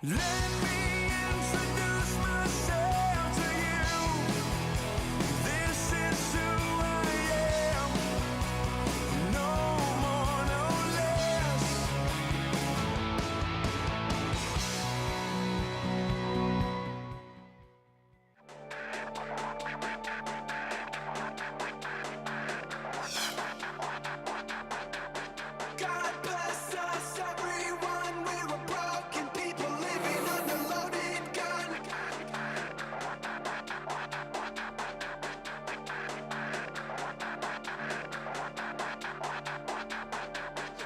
Let me introduce myself to you. This is who I am. No more, no less. God bless us, everyone. We were broken people living under loaded gun.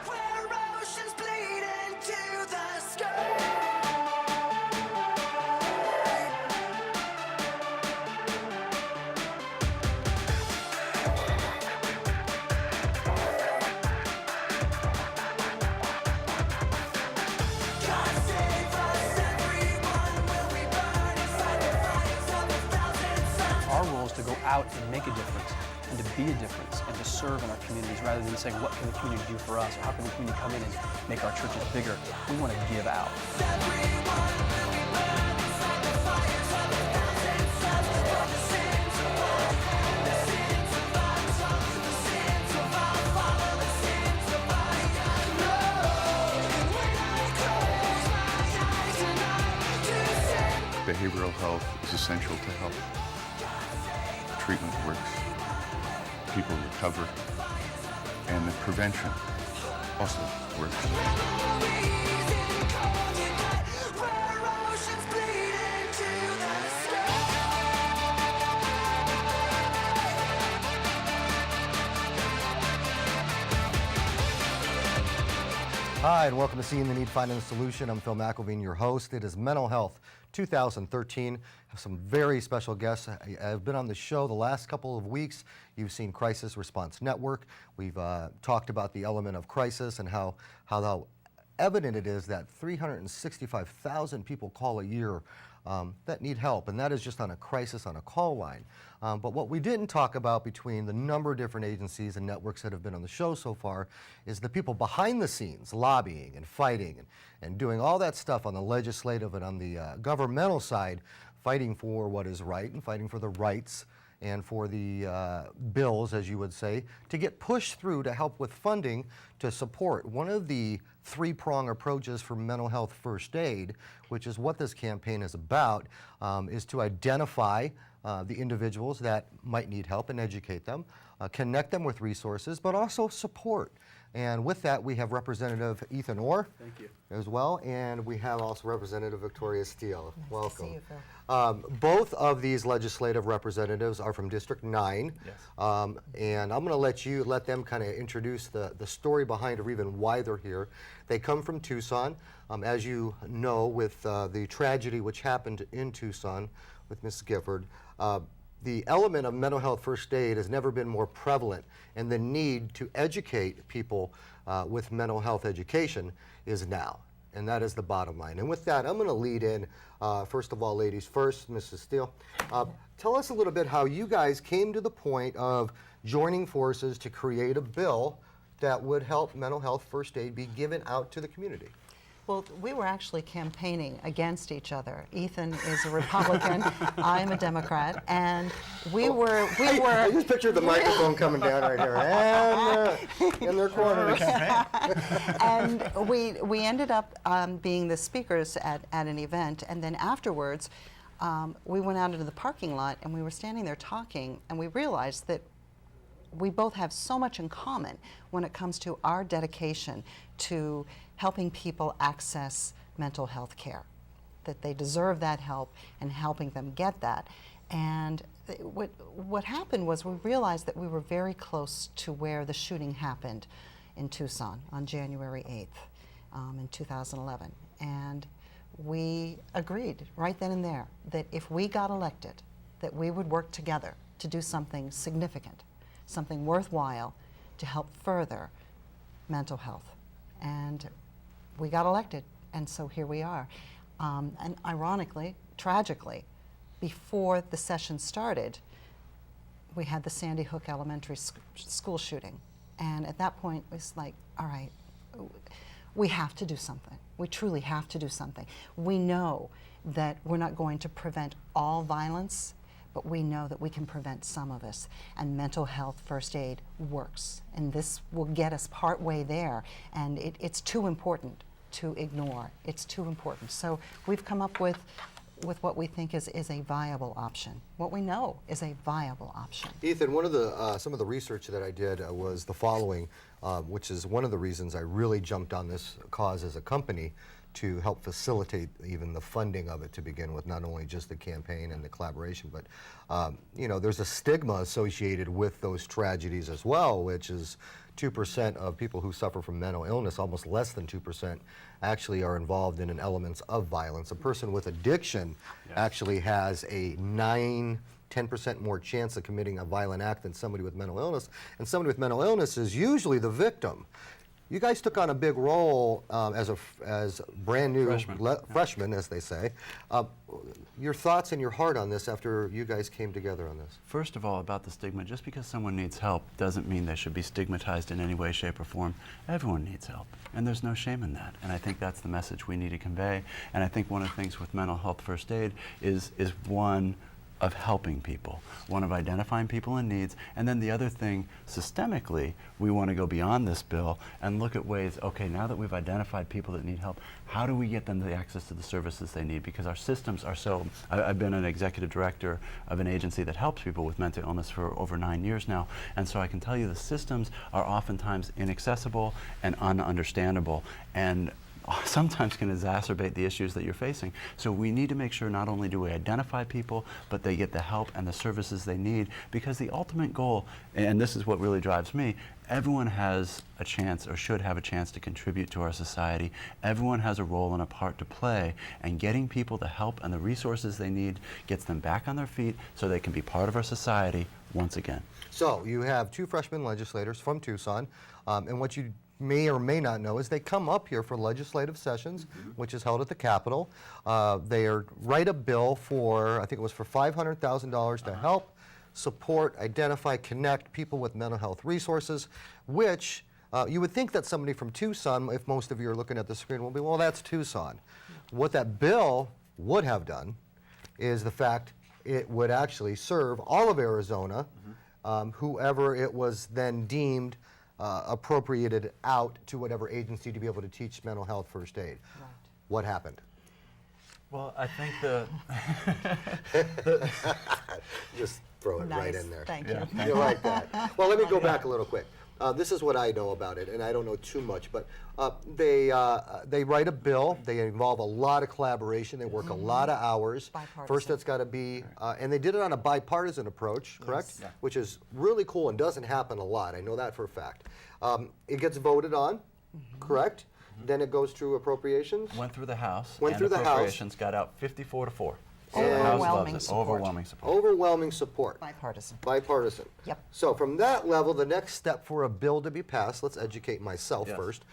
Where oceans bleed into the sky. God save us, everyone. Will we burn inside the fires of a thousand suns? Our role is to go out and make a difference, and to be a difference, and to serve in our communities rather than saying, what can the community do for us? Or how can the community come in and make our churches bigger? We want to give out. Everyone will be burned inside the fires of a thousand suns. For the sins of our hand, the sins of our tongue, the sins of our father, the sins of our young. Lord, when I close my eyes tonight to sin. Behavioral health is essential to health. Treatment works, people recover, and the prevention also works. Memories in cold and night, where oceans bleed into the sky. Hi, and welcome to Seeing the Need, Finding the Solution. I'm Phil McIlveen, your host. It is Mental Health 2013. I have some very special guests. I've been on the show the last couple of weeks. You've seen Crisis Response Network. We've talked about the element of crisis and how evident it is that 365,000 people call a year that need help, and that is just on a crisis on a call line. But what we didn't talk about between the number of different agencies and networks that have been on the show so far is the people behind the scenes lobbying and fighting and doing all that stuff on the legislative and on the governmental side, fighting for what is right and fighting for the rights and for the bills, as you would say, to get pushed through to help with funding to support. One of the three-prong approaches for mental health first aid, which is what this campaign is about, is to identify the individuals that might need help and educate them, connect them with resources, but also support. And with that, we have Representative Ethan Orr. Thank you. As well, and we have also Representative Victoria Steele. Nice Welcome. to see you, Phil. Both of these legislative representatives are from District 9. Yes. And I'm going to let them kind of introduce the story behind or even why they're here. They come from Tucson. As you know, with the tragedy which happened in Tucson with Ms. Gifford, the element of mental health first aid has never been more prevalent, and the need to educate people with mental health education is now. And that is the bottom line. And with that, I'm going to lead in, first of all, ladies first, Mrs. Steele. Tell us a little bit how you guys came to the point of joining forces to create a bill that would help mental health first aid be given out to the community. Well, we were actually campaigning against each other. Ethan is a Republican, I'm a Democrat, and I just pictured the microphone coming down right here, and in their corners. and we ended up being the speakers at an event, and then afterwards, we went out into the parking lot, and we were standing there talking, and we realized that we both have so much in common when it comes to our dedication to helping people access mental health care, that they deserve that help and helping them get that. And what happened was we realized that we were very close to where the shooting happened in Tucson on January 8th in 2011. And we agreed right then and there that if we got elected, that we would work together to do something significant, something worthwhile to help further mental health. And we got elected, and so here we are. And ironically, tragically, before the session started, we had the Sandy Hook Elementary School shooting. And at that point, it was like, all right, we have to do something. We truly have to do something. We know that we're not going to prevent all violence, but we know that we can prevent some of this. And mental health first aid works. And this will get us part way there. And it's too important to ignore. It's too important. So we've come up with what we think is a viable option. What we know is a viable option. Ethan, one of the some of the research that I did was the following, which is one of the reasons I really jumped on this cause as a company, to help facilitate even the funding of it to begin with, not only just the campaign and the collaboration, but you know, there's a stigma associated with those tragedies as well, which is 2% of people who suffer from mental illness, almost less than 2%, actually are involved in elements of violence. A person with addiction actually has a 10% more chance of committing a violent act than somebody with mental illness, and somebody with mental illness is usually the victim. You guys took on a big role as brand new freshmen, as they say. Your thoughts and your heart on this after you guys came together on this? First of all, about the stigma, just because someone needs help doesn't mean they should be stigmatized in any way, shape, or form. Everyone needs help, and there's no shame in that. And I think that's the message we need to convey. And I think one of the things with mental health first aid is one of helping people, one of identifying people in needs, and then the other thing, systemically, we want to go beyond this bill and look at ways, okay, now that we've identified people that need help, how do we get them the access to the services they need? Because our systems are so, I've been an executive director of an agency that helps people with mental illness for over 9 years now, and so I can tell you the systems are oftentimes inaccessible and ununderstandable, and sometimes can exacerbate the issues that you're facing. So we need to make sure not only do we identify people, but they get the help and the services they need, because the ultimate goal, and this is what really drives me, everyone has a chance or should have a chance to contribute to our society. Everyone has a role and a part to play, and getting people the help and the resources they need gets them back on their feet so they can be part of our society once again. So you have 2 freshman legislators from Tucson, and what you may or may not know is they come up here for legislative sessions, which is held at the Capitol. They write a bill for, I think it was for $500,000 to help support, identify, connect people with mental health resources, which you would think that somebody from Tucson, if most of you are looking at the screen, will be, well, that's Tucson. What that bill would have done is the fact it would actually serve all of Arizona, whoever it was then deemed appropriated out to whatever agency to be able to teach mental health first aid. Right. What happened? Well, I think the Just throw it right in there. Thank you. You like that. Well, let me go back a little quick. This is what I know about it, and I don't know too much, but they write a bill. They involve a lot of collaboration. They work a lot of hours. Bipartisan. First, that's got to be, and they did it on a bipartisan approach, correct? Yes. Which is really cool and doesn't happen a lot. I know that for a fact. It gets voted on, correct? Then it goes through appropriations. went through the House, Went and through the House. appropriations got out 54-4. So the House Overwhelming loves it. support. Overwhelming support. Overwhelming support. Bipartisan. Bipartisan. Yep. So from that level, the next step for a bill to be passed, let's educate myself Yes. first.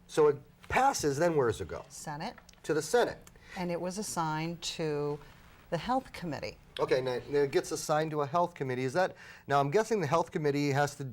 So it passes, then where does it go? Senate, To the Senate. and it was assigned to the Health Committee. Okay, now it gets assigned to a health committee. Is that, now I'm guessing the health committee has to,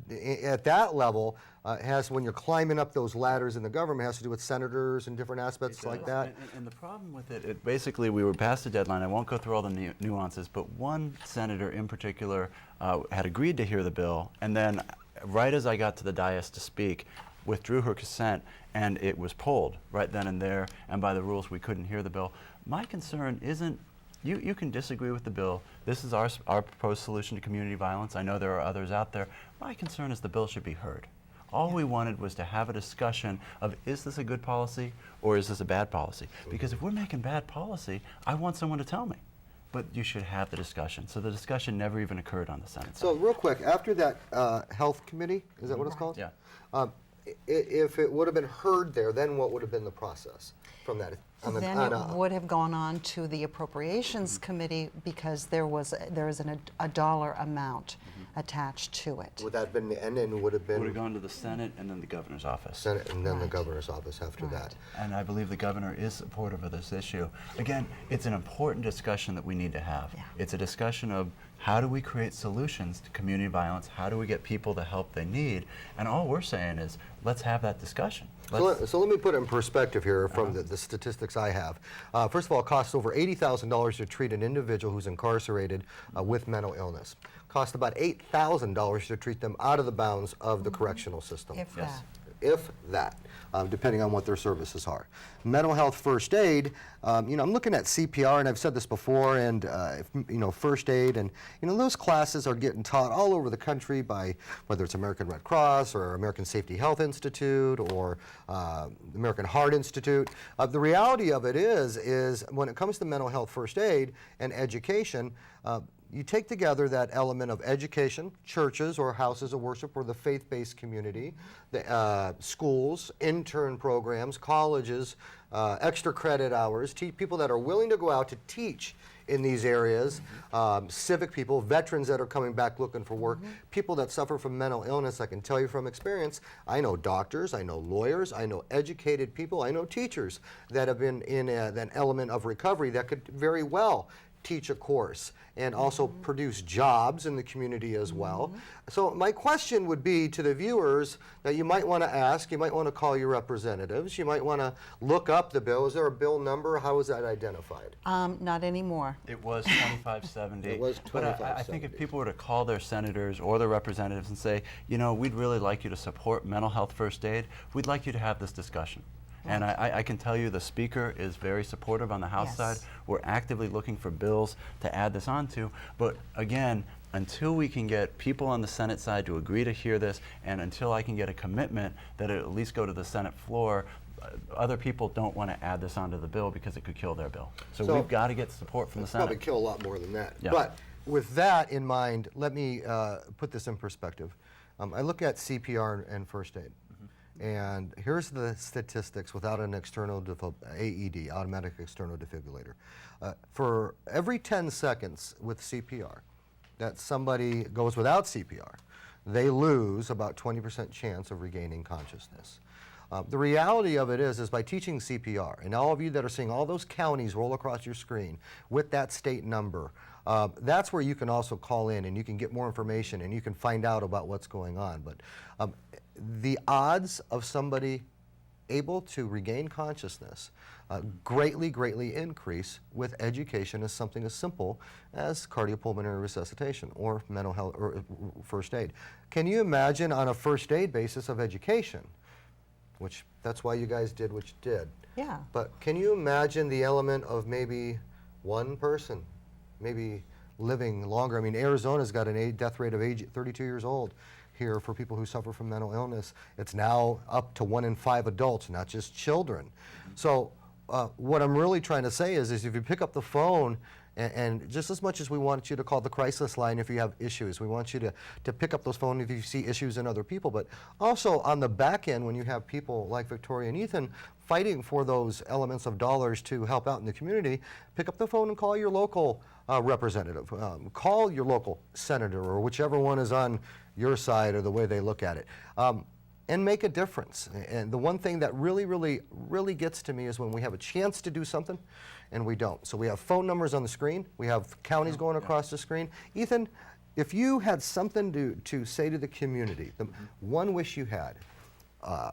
at that level, has, when you're climbing up those ladders in the government, has to do with senators and different aspects like that. And the problem with it, basically we were past the deadline. I won't go through all the nuances, but one senator in particular had agreed to hear the bill, and then right as I got to the dais to speak, withdrew her consent, and it was pulled right then and there, and by the rules we couldn't hear the bill. My concern isn't, you can disagree with the bill. This is our proposed solution to community violence. I know there are others out there. My concern is the bill should be heard. All we wanted was to have a discussion of, is this a good policy or is this a bad policy? Because if we're making bad policy, I want someone to tell me. But you should have the discussion. So the discussion never even occurred on the Senate side. So real quick, after that health committee, is that what it's called? Yeah. If it would have been heard there, then what would have been the process from that? Then it would have gone on to the Appropriations Committee because there is a dollar amount attached to it. Would that have been the end, and would have Would have been gone to the Senate and then the governor's office. Senate and then the Right. governor's office after Right. that? And I believe the governor is supportive of this issue. Again, it's an important discussion that we need to have. Yeah. It's a discussion of How do we create solutions to community violence? How do we get people the help they need? And all we're saying is, let's have that discussion. So let me put it in perspective here from the statistics I have. First of all, it costs over $80,000 to treat an individual who's incarcerated with mental illness. Costs about $8,000 to treat them out of the bounds of the correctional system. If Yes. that. If that, depending on what their services are. Mental health first aid, I'm looking at CPR, and I've said this before, and first aid, and those classes are getting taught all over the country by whether it's American Red Cross or American Safety Health Institute or American Heart Institute. The reality of it is when it comes to mental health first aid and education, you take together that element of education, churches or houses of worship or the faith-based community, the schools, intern programs, colleges, extra credit hours, people that are willing to go out to teach in these areas, civic people, veterans that are coming back looking for work, people that suffer from mental illness. I can tell you from experience, I know doctors, I know lawyers, I know educated people, I know teachers that have been in an element of recovery that could very well teach a course and also produce jobs in the community as well. So my question would be to the viewers that you might want to ask, you might want to call your representatives, you might want to look up the bill. Is there a bill number? How is that identified? Not anymore. It was 2570. It was But I think if people were to call their senators or their representatives and say, we'd really like you to support mental health first aid, we'd like you to have this discussion. And I can tell you the Speaker is very supportive on the House Yes. side. We're actively looking for bills to add this onto. But again, until we can get people on the Senate side to agree to hear this, and until I can get a commitment that it at least go to the Senate floor, other people don't want to add this onto the bill because it could kill their bill. So we've got to get support from the Senate. Probably kill a lot more than that. Yeah. But with that in mind, let me put this in perspective. I look at CPR and first aid. And here's the statistics without an external AED, automatic external defibrillator. For every 10 seconds with CPR that somebody goes without CPR, they lose about 20% chance of regaining consciousness. The reality of it is by teaching CPR, and all of you that are seeing all those counties roll across your screen with that state number, that's where you can also call in and you can get more information and you can find out about what's going on. But the odds of somebody able to regain consciousness greatly increase with education as something as simple as cardiopulmonary resuscitation or mental health or first aid. Can you imagine on a first aid basis of education, which that's why you guys did what you did. Yeah. But can you imagine the element of maybe one person, maybe living longer? I mean, Arizona's got an death rate of 32 years old here for people who suffer from mental illness. It's now up to 1 in 5 adults, not just children. So what I'm really trying to say is if you pick up the phone and just as much as we want you to call the crisis line if you have issues, we want you to pick up those phones if you see issues in other people, but also on the back end when you have people like Victoria and Ethan fighting for those elements of dollars to help out in the community, pick up the phone and call your local representative, call your local senator or whichever one is on your side or the way they look at it. And make a difference. And the one thing that really gets to me is when we have a chance to do something and we don't. So we have phone numbers on the screen. We have counties going across the screen. Ethan, if you had something to say to the community, the one wish you had,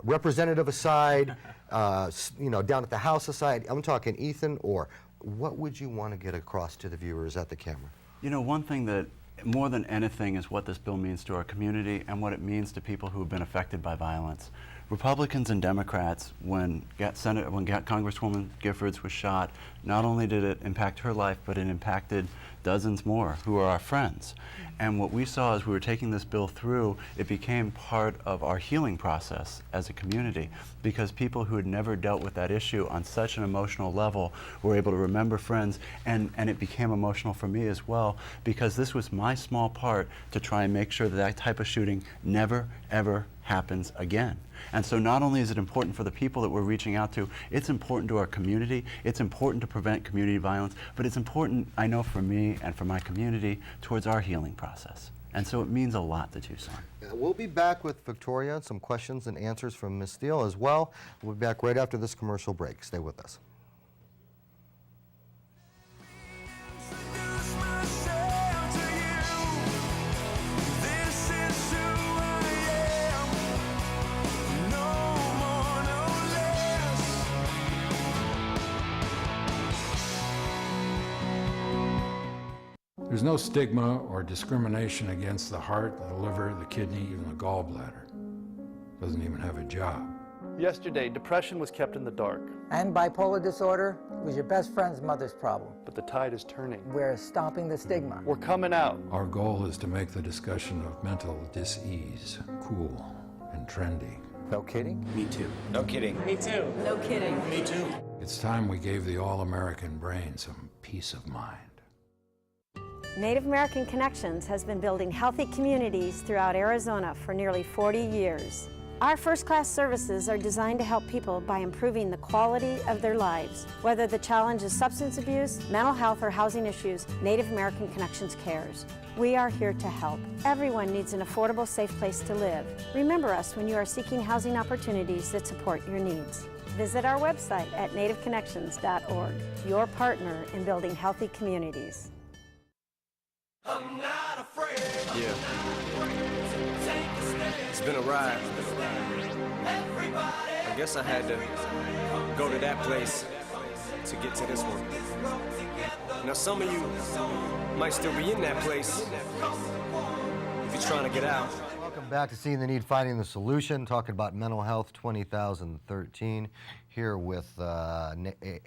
representative aside, down at the House aside, I'm talking Ethan Orr, what would you want to get across to the viewers at the camera? One thing that more than anything is what this bill means to our community and what it means to people who have been affected by violence. Republicans and Democrats, when Congresswoman Giffords was shot, not only did it impact her life, but it impacted dozens more who are our friends. And what we saw as we were taking this bill through, it became part of our healing process as a community because people who had never dealt with that issue on such an emotional level were able to remember friends, and it became emotional for me as well because this was my small part to try and make sure that that type of shooting never, ever happens again. And so not only is it important for the people that we're reaching out to, it's important to our community, it's important to prevent community violence, but it's important, I know, for me and for my community towards our healing process. And so it means a lot to Tucson. We'll be back with Victoria, some questions and answers from Ms. Steele as well. We'll be back right after this commercial break. Stay with us. Introduce myself to you. There's no stigma or discrimination against the heart, the liver, the kidney, even the gallbladder. Doesn't even have a job. Yesterday, depression was kept in the dark, And bipolar disorder was your best friend's mother's problem. but the tide is turning. We're stopping the stigma. We're coming out. Our goal is to make the discussion of mental dis-ease cool and trendy. No kidding? Me too. No kidding. Me too. No kidding. Me too. It's time we gave the all-American brain some peace of mind. Native American Connections has been building healthy communities throughout Arizona for nearly 40 years. Our first-class services are designed to help people by improving the quality of their lives. Whether the challenge is substance abuse, mental health, or housing issues, Native American Connections cares. We are here to help. Everyone needs an affordable, safe place to live. Remember us when you are seeking housing opportunities that support your needs. Visit our website at nativeconnections.org, your partner in building healthy communities. I'm not afraid. Yeah. Take a stand. It's been a ride. Everybody. I guess I had to go to that place to get to this one. Now some of you might still be in that place if you're trying to get out. Welcome back to Seeing the Need, Finding the Solution, talking about Mental Health 2013. Here with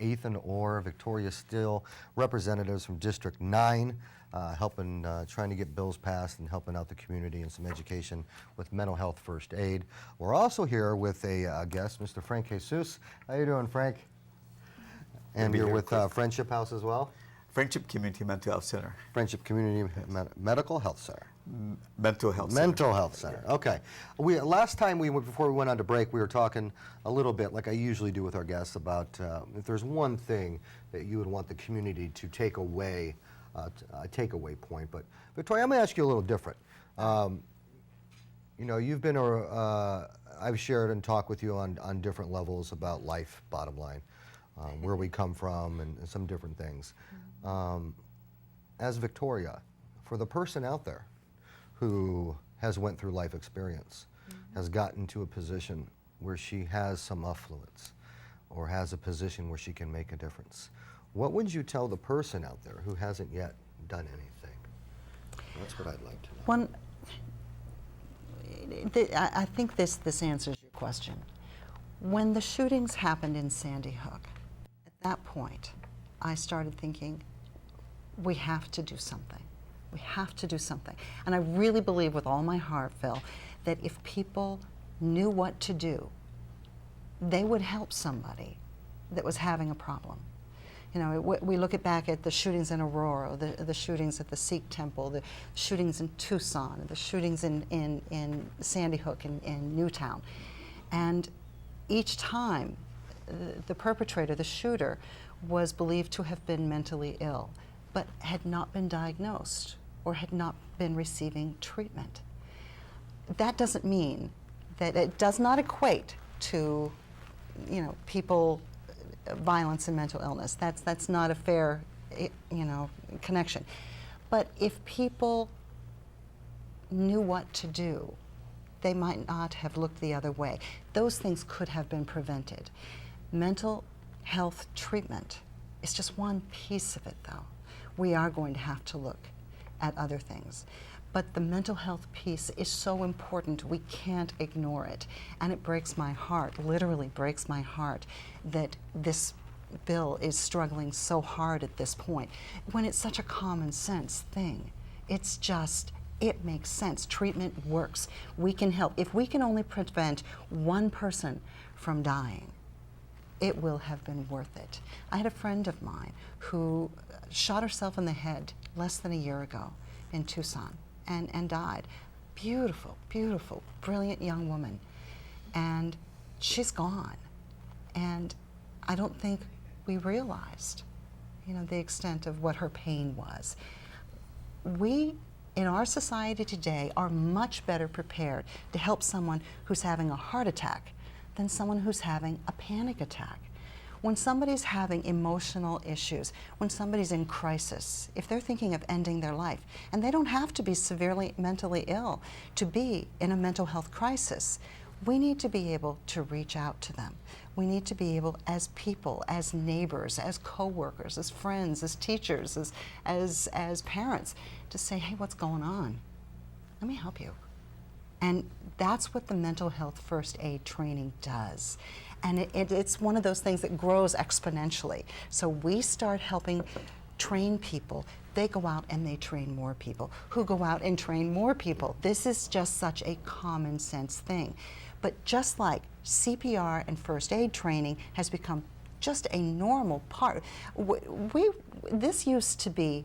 Ethan Orr, Victoria Steele, representatives from District 9, helping, trying to get bills passed and helping out the community and some education with mental health first aid. We're also here with a guest, Mr. Frank Jesus. How you doing, Frank? And you're with Friendship House as well? Friendship Community Mental Health Center. Friendship Community Medical Health Center. Mental Health Center. Mental Health Center. Okay. Last time before we went on to break, we were talking a little bit, like I usually do with our guests, about if there's one thing that you would want the community to take away, a takeaway point. But Victoria, I'm going to ask you a little different. You know, you've been, I've shared and talked with you on different levels about life, bottom line, where we come from, and some different things. As Victoria, for the person out there who has went through life experience, has gotten to a position where she has some affluence or has a position where she can make a difference, what would you tell the person out there who hasn't yet done anything? That's what I'd like to know. I think this answers your question. When the shootings happened in Sandy Hook, at that point, I started thinking, we have to do something. We have to do something. And I really believe with all my heart, Phil, that if people knew what to do, they would help somebody that was having a problem. You know, we look back at the shootings in Aurora, the shootings at the Sikh temple, the shootings in Tucson, the shootings in Sandy Hook and Newtown. And each time, the perpetrator, the shooter, was believed to have been mentally ill, but had not been diagnosed or had not been receiving treatment. That doesn't mean that it does not equate to, you know, people, violence and mental illness. That's not a fair, you know, connection. But if people knew what to do, they might not have looked the other way. Those things could have been prevented. Mental health treatment is just one piece of it, though. We are going to have to look at other things. But the mental health piece is so important, we can't ignore it. And it breaks my heart, literally breaks my heart, that this bill is struggling so hard at this point, when it's such a common sense thing. It's just, it makes sense. Treatment works. We can help. If we can only prevent one person from dying, it will have been worth it. I had a friend of mine who shot herself in the head less than a year ago in Tucson and died. Beautiful, beautiful, brilliant young woman. And she's gone. And I don't think we realized, you know, the extent of what her pain was. We, in our society today, are much better prepared to help someone who's having a heart attack than someone who's having a panic attack. When somebody's having emotional issues, when somebody's in crisis, if they're thinking of ending their life, and they don't have to be severely mentally ill to be in a mental health crisis, we need to be able to reach out to them. We need to be able, as people, as neighbors, as co-workers, as friends, as teachers, as parents, to say, hey, what's going on? Let me help you. And that's what the mental health first aid training does. And it's one of those things that grows exponentially. So we start helping train people. They go out and they train more people, who go out and train more people. This is just such a common sense thing. But just like CPR and first aid training has become just a normal part, this used to be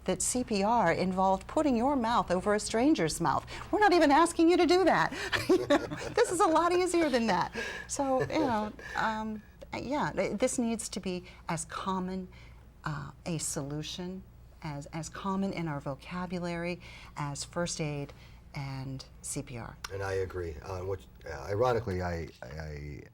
that CPR involved putting your mouth over a stranger's mouth. We're not even asking you to do that. This is a lot easier than that. So, yeah, this needs to be as common a solution, as common in our vocabulary as first aid and CPR. And I agree. Ironically, I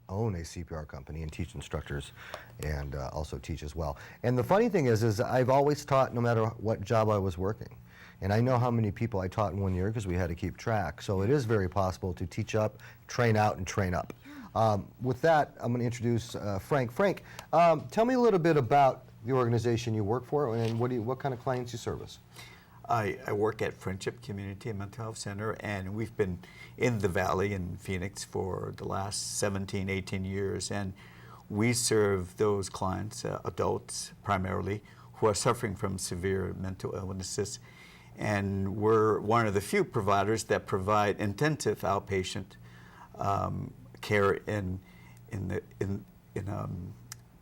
own a CPR company and teach instructors, and also teach as well. And the funny thing is I've always taught no matter what job I was working. And I know how many people I taught in 1 year because we had to keep track. So it is very possible to teach up, train out, and train up. With that, I'm going to introduce Frank. Frank, tell me a little bit about the organization you work for and what kind of clients you service. I work at Friendship Community Mental Health Center, and we've been in the Valley in Phoenix for the last 17, 18 years. And we serve those clients, adults primarily, who are suffering from severe mental illnesses. And we're one of the few providers that provide intensive outpatient care in a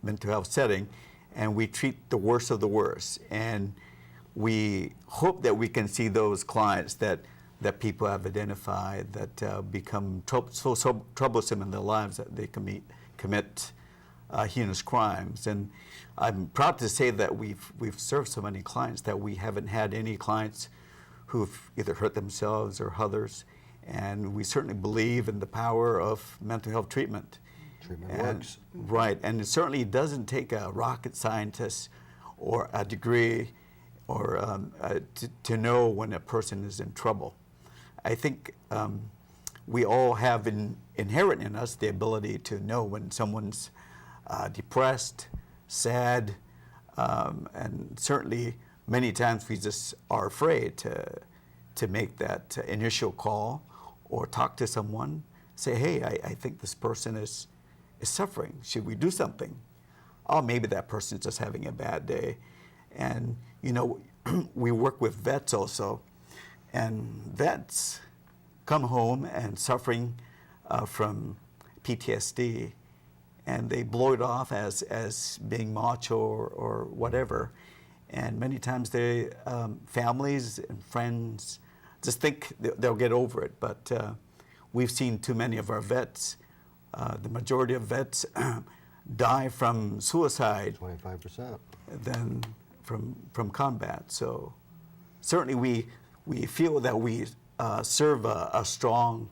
mental health setting. And we treat the worst of the worst. And we hope that we can see those clients that people have identified that become so troublesome in their lives that they commit heinous crimes. And I'm proud to say that we've served so many clients that we haven't had any clients who've either hurt themselves or others. And we certainly believe in the power of mental health treatment. Treatment works. Right, and it certainly doesn't take a rocket scientist or a degree or to know when a person is in trouble. I think we all have inherent in us the ability to know when someone's depressed, sad, and certainly many times we just are afraid to make that initial call or talk to someone, say, hey, I think this person is suffering. Should we do something? Oh, maybe that person's just having a bad day. And, we work with vets also, and vets come home and suffering from PTSD, and they blow it off as being macho or whatever. And many times they, families and friends just think they'll get over it, but we've seen too many of our vets. The majority of vets die from suicide. 25%. Than from combat. So certainly we feel that we serve a strong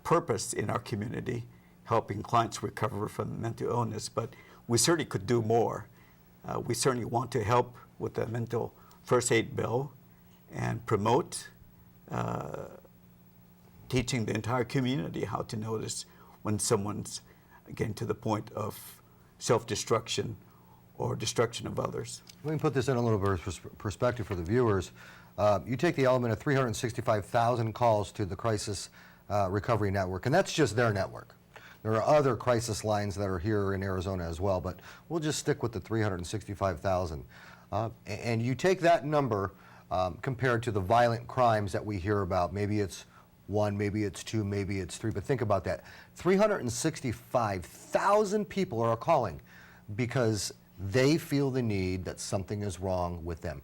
purpose in our community, helping clients recover from mental illness, but we certainly could do more. We certainly want to help with the mental first aid bill and promote teaching the entire community how to notice when someone's getting to the point of self-destruction or destruction of others. Let me put this in a little bit of perspective for the viewers. You take the element of 365,000 calls to the Crisis Recovery Network, and that's just their network. There are other crisis lines that are here in Arizona as well, but we'll just stick with the 365,000. And you take that number compared to the violent crimes that we hear about. Maybe it's 1, maybe it's 2, maybe it's 3, but think about that. 365,000 people are calling because they feel the need that something is wrong with them.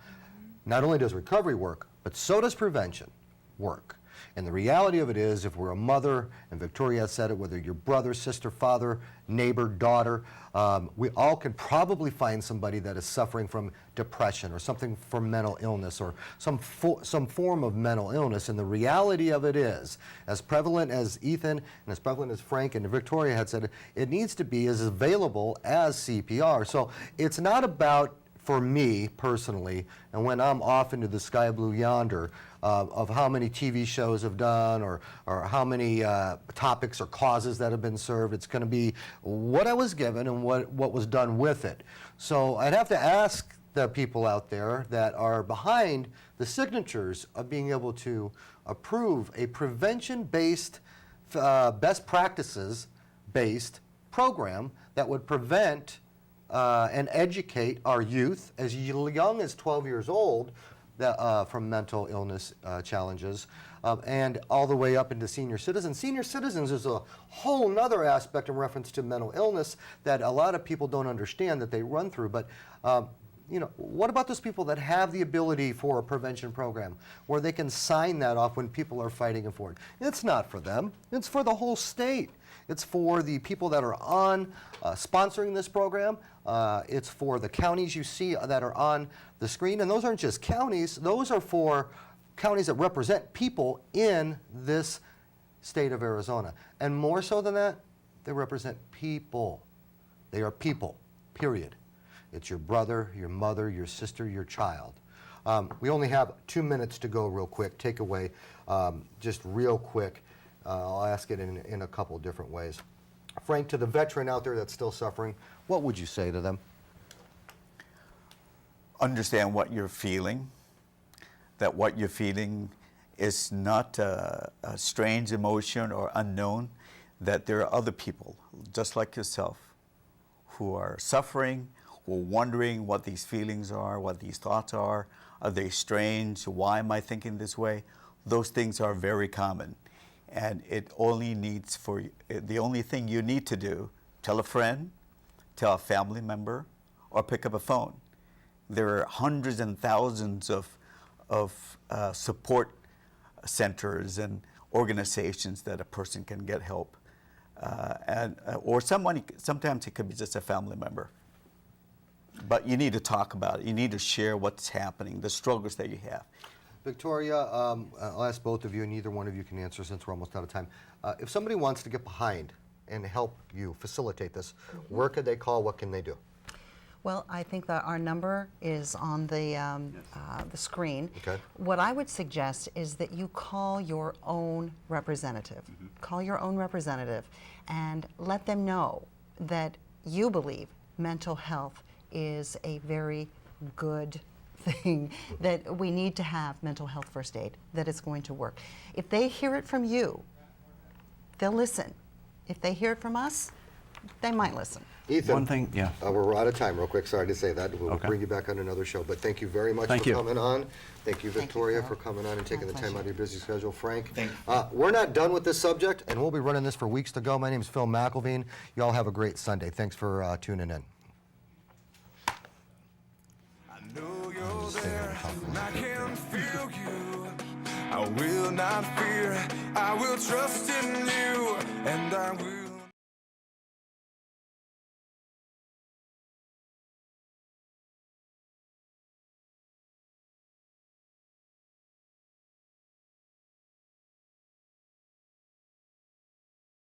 Not only does recovery work, but so does prevention work. And the reality of it is, if we're a mother, and Victoria said it, whether you're brother, sister, father, neighbor, daughter, we all can probably find somebody that is suffering from depression or something from mental illness or some form of mental illness. And the reality of it is, as prevalent as Ethan and as prevalent as Frank and Victoria had said, it needs to be as available as CPR. So it's not about for me personally, and when I'm off into the sky blue yonder, of how many TV shows have done or how many topics or causes that have been served. It's going to be what I was given and what was done with it. So I'd have to ask the people out there that are behind the signatures of being able to approve a prevention-based, best practices-based program that would prevent and educate our youth as young as 12 years old from mental illness challenges, and all the way up into senior citizens. Senior citizens is a whole nother aspect in reference to mental illness that a lot of people don't understand that they run through. But what about those people that have the ability for a prevention program where they can sign that off when people are fighting for it? It's not for them. It's for the whole state. It's for the people that are on sponsoring this program. It's for the counties you see that are on the screen. And those aren't just counties. Those are for counties that represent people in this state of Arizona. And more so than that, they represent people. They are people, period. It's your brother, your mother, your sister, your child. We only have 2 minutes to go real quick. Takeaway, just real quick. I'll ask it in a couple different ways. Frank, to the veteran out there that's still suffering, what would you say to them? Understand what you're feeling, that what you're feeling is not a strange emotion or unknown, that there are other people just like yourself who are suffering, who are wondering what these feelings are, what these thoughts are they strange, why am I thinking this way? Those things are very common. And it only needs the only thing you need to do, tell a friend, tell a family member, or pick up a phone. There are hundreds and thousands of support centers and organizations that a person can get help. Or sometimes it could be just a family member. But you need to talk about it. You need to share what's happening, the struggles that you have. Victoria, I'll ask both of you, and neither one of you can answer since we're almost out of time. If somebody wants to get behind and help you facilitate this, where could they call? What can they do? Well, I think that our number is on the screen. Okay. What I would suggest is that you call your own representative. Call your own representative and let them know that you believe mental health is a very good thing, that we need to have mental health first aid, that it's going to work. If they hear it from you, they'll listen. If they hear it from us, they might listen. Ethan, One thing, yeah. We're out of time real quick. Sorry to say that. We'll Okay. bring you back on another show. But thank you very much Thank for you. coming on. Thank you, Victoria, Phil. for coming on and taking the My time out of pleasure. your busy schedule. Frank, Thank we're not done with this subject, and we'll be running this for weeks to go. My name is Phil McIlveen. You all have a great Sunday. Thanks for tuning in. I know you're there, and I can feel you. I will not fear, I will trust in you.